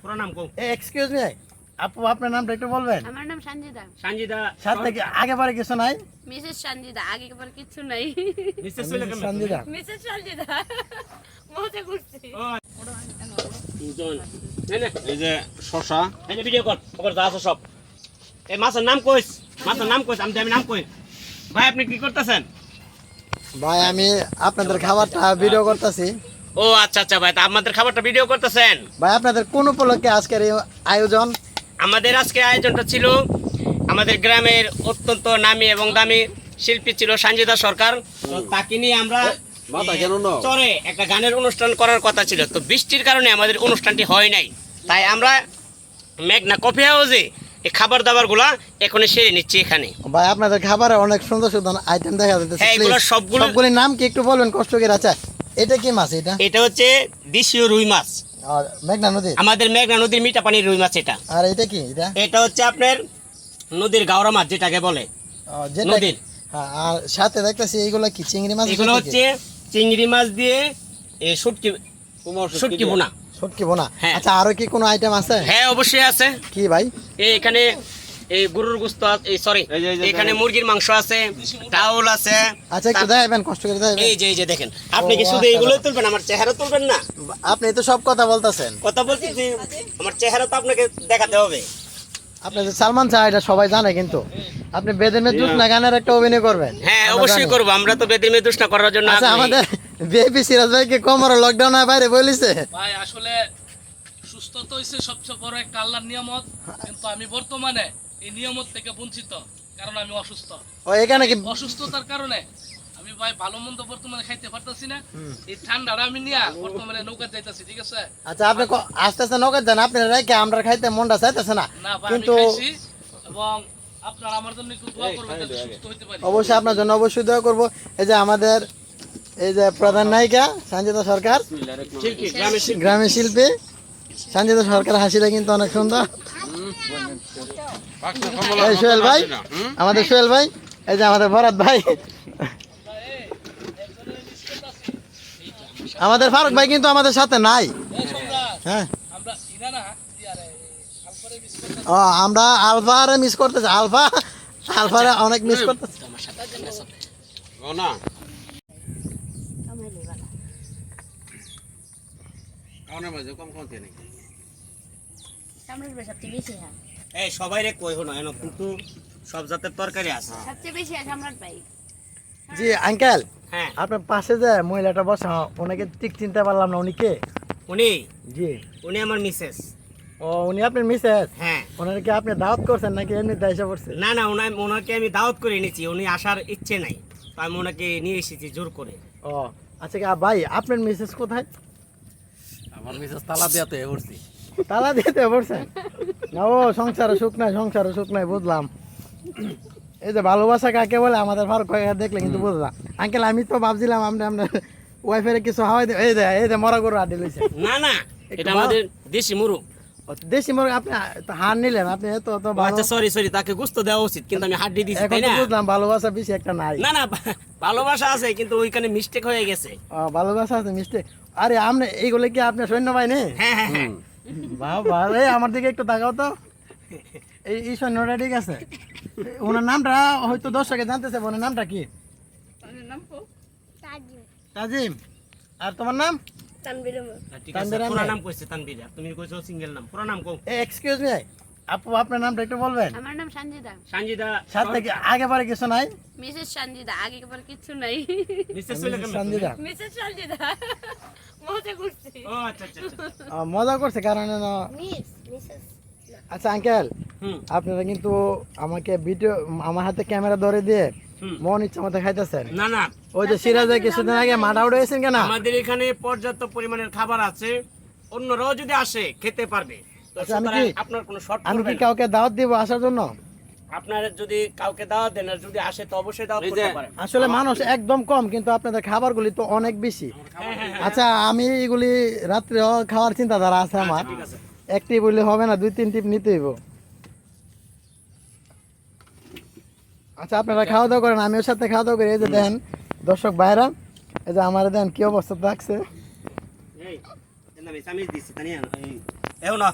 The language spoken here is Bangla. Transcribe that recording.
পুরো নাম কও। এক্সকিউজ মি আপু, আপনার নামটা একটু বলবেন? আমার নাম সঞ্জিদা। সঞ্জিদা সাথে কি আগে পরে কিছু নাই? মিসেস সঞ্জিদা, আগে পরে কিছু নাই। মিসেস হইলে কেমন? সঞ্জিদা। মিসেস সঞ্জিদা, মজা করছি। এই যে শশা, এই যে ভিডিও কর, ওপর যা আছে সব। এই মাছের নাম কইস, মাছের নাম কইস, আমি নাম কই। ভাই আপনি কি করতেছেন? ভাই আমি আপনাদের খাবারটা ভিডিও করতেছি। ও আচ্ছা আচ্ছা ভাই, তা আমাদের খাবারটা ভিডিও করতেছেন? ভাই আপনাদের কোন উপলক্ষে আজকের এই আয়োজন? আমাদের আজকে আয়োজনটা ছিল আমাদের গ্রামের অত্যন্ত নামী এবং দামি শিল্পী ছিল সঞ্জিদা সরকার। তো তাকে নিয়ে আমরা চরে একটা গানের অনুষ্ঠান করার কথা ছিল, তো বৃষ্টির কারণে আমাদের অনুষ্ঠানটি হয় নাই। তাই আমরা মেঘনা কফি হাউসে এই খাবার দাবার গুলা এখন সেরে নিচ্ছি এখানে। ভাই আপনাদের খাবারে অনেক সুন্দর সুন্দর আইটেম দেখা যাচ্ছে। হ্যাঁ, এগুলো সবগুলোর নাম কি একটু বলবেন কষ্ট করে? আচ্ছা এটা কি মাছ? এটা হচ্ছে দেশীয় রুই মাছ, আর মেঘনা নদী, আমাদের মেঘনা নদীর মিঠা পানির রুই মাছ এটা। আর এটা কি? এটা হচ্ছে আপনার নদীর গাওরা মাছ যেটাকে বলে নদীর। হ্যাঁ, আর সাথে দেখতেছি এইগুলো কি চিংড়ি মাছ? এগুলো হচ্ছে চিংড়ি মাছ দিয়ে শুটকি বোনা। শুটকি বোনা। হ্যাঁ। আচ্ছা আরো কি কোনো আইটেম আছে? হ্যাঁ অবশ্যই আছে। কি ভাই? এখানে এই গরুর গোশত, সরি এখানে মুরগির মাংস আছে, ডাউল আছে। আচ্ছা একটু দেখাবেন, কষ্ট করে দেখাবেন। এই যে দেখেন, আপনি কি শুধু এইগুলো তুলবেন, আমার চেহারা তুলবেন না? আপনি তো সব কথা বলতেছেন। কথা বলতেছি, আমার চেহারা তো আপনাকে দেখাতে হবে। আপনি যে সালমান শাহ এটা সবাই জানে, কিন্তু আপনি বেদের মে দুষ্ণা গানের একটা অভিনয় করবেন। হ্যাঁ অবশ্যই করব, আমরা তো বেদের মে দুষ্ণা করার জন্য। আচ্ছা আমাদের বিএপি সিরাজ ভাই কি কোমর লকডাউনের বাইরে বলিছে? ভাই আসলে সুস্থ তো হইছে সবচেয়ে বড় একটা আল্লাহর নিয়ামত, কিন্তু আমি বর্তমানে এই নিয়ামত থেকে বঞ্চিত, কারণ আমি অসুস্থ। ও এখানে কি অসুস্থতার কারণে আমি ভাই ভালো মন্দ বর্তমানে খাইতে পারতাছি না। এই ঠান্ডাটা আমি নিয়ে বর্তমানে নৌকা যাইতাছি, ঠিক আছে? আচ্ছা আপনি আস্তে আস্তে নৌকা যান, আপনি রেখে আমরা খাইতে মনটা চাইতেছে না, না ভাই আমি কিন্তু খাইছি, এবং আপনারা আমার জন্য একটু দোয়া করবেন যাতে সুস্থ হইতে পারি। অবশ্যই আপনার জন্য অবশ্যই দোয়া করব। এই যে আমাদের এই যে প্রধান নায়িকা সঞ্জিতা সরকার, গ্রামের শিল্পী সঞ্জিতা সরকার, হাসিটা কিন্তু অনেক সুন্দর। এই সোহেল ভাই, আমাদের সোহেল ভাই, এই যে আমাদের ভরত ভাই, আমাদের ফারুক ভাই কিন্তু আমাদের সাথে নাই। হ্যাঁ আমরা ইনা না ইয়ারে আলফারে মিস করতে ও আমরা আলফারে মিস করতেছি, আলফারে অনেক মিস করতেছি। কামড়ের সবচেয়ে বেশি হয়, এই সবাই রে কই হলো এনো, কিন্তু সব জাতের তরকারি আছে। সবচেয়ে বেশি হয় কামড়ার ভাই। জি আঙ্কেল, হ্যাঁ আপনার পাশে যে মহিলাটা বসা, ওনাকে ঠিক চিনতে পারলাম না, উনি কে? উনি জি। উনি আমার মিসেস। ও উনি আপনার মিসেস? হ্যাঁ। ওনার কি আপনি দাওয়াত করছেন নাকি এমনিতে এসে পড়ছে? না না, ওনাকে আমি দাওয়াত করে এনেছি, উনি আসার ইচ্ছে নাই, তো আমি ওনাকে নিয়ে এসেছি জোর করে। ও আচ্ছা ভাই, আপনার মিসেস কোথায়? আমার মিসেস তালা দিয়াতে পড়ছি। তালা দিতে পড়ছেন? না ও সংসারে সুখ নাই, বুঝলাম। এই যে ভালোবাসা কাকে বলে আমাদের ফারুক ভাই দেখলে কিন্তু বুঝলাম। আঙ্কেল আমি তো ভাবছিলাম আপনার ওয়াইফের কিছু হাওয়াই দেবে। এই যে মরা গরু আড্ডি লইছে। না না, এটা আমাদের দেশি মুরগ। দেশি মুরগি আপনি তো হার নিলেন, আপনি তো আচ্ছা সরি, তাকে গোস্ত দেওয়া উচিত, কিন্তু আমি হাড্ডি দিছি, এখন তাই তো না? বুঝলাম ভালোবাসা বেশি একটা নাই। না না, ভালোবাসা আছে, কিন্তু ওইখানে মিস্টেক হয়ে গেছে। ভালোবাসা আছে মিস্টেক। আরে আপনি এইগুলো কি আপনার সৈন্য বাহিনী? হ্যাঁ হ্যাঁ হ্যাঁ। বাবা এই আমার দিকে একটু তাকাও তো, এই সৈন্যটা ঠিক আছে? ওনার নামটা হয়তো দর্শকে জানতেছে, ওনার নামটা কি? তাজিম। আর তোমার নাম? ঠিক আছে, পুরো নাম কইছে তানবীর, তুমি কইছো সিঙ্গেল নাম, পুরো নাম কও। এক্সকিউজ মি আপু, আপনার নামটা একটু বলবেন? আমার নাম সঞ্জিদা। সঞ্জিদা সাথে কি আগে পরে কিছু নাই? মিসেস সঞ্জিদা, আগে পরে কিছু নাই। মিসেস হইলে কেমন? সঞ্জিতা। মিসেস সঞ্জিদা, মজা করছি। ও আচ্ছা আচ্ছা আচ্ছা। মজা করছে কারণ আচ্ছা আঙ্কেল, হুম আপনারা কিন্তু আমাকে ভিডিও, আমার হাতে ক্যামেরা ধরে দিয়ে মন ইচ্ছা মতো খাইতেছেন। না না, ওই যে সিরাজে কিছুদিন আগে মাঠা উঠেছেন কেন? আমাদের এখানে পর্যাপ্ত পরিমাণের খাবার আছে, অন্যরাও যদি আসে খেতে পারবে। তো আচ্ছা, আমি সুতরাং কি- আপনার কোনো শর্ট আমি কি করবেন? কাউকে দাওয়াত দিব আসার জন্য? আপনারা যদি কাউকে দাওয়াত দেন, আর যদি আসে তো অবশ্যই দাওয়াত করতে পারেন। আসলে মানুষ একদম কম, কিন্তু আপনাদের খাবারগুলি তো অনেক বেশি। আচ্ছা আমি এগুলি রাত্রে খাওয়ার চিন্তাধারা আছে আমার। ঠিক আছে। একটি বললে হবে না, 2-3 টিপ নিতে হইব। আচ্ছা আপনারা খাওয়া দাওয়া করেন, আমি ওর সাথে খাওয়া দাওয়া করি। এই যে দেন দর্শক ভাইরা, এই যে আমার দেন কি অবস্থা থাকছে। এই আমি সামিজ দিছি তানিয়া, এই এও না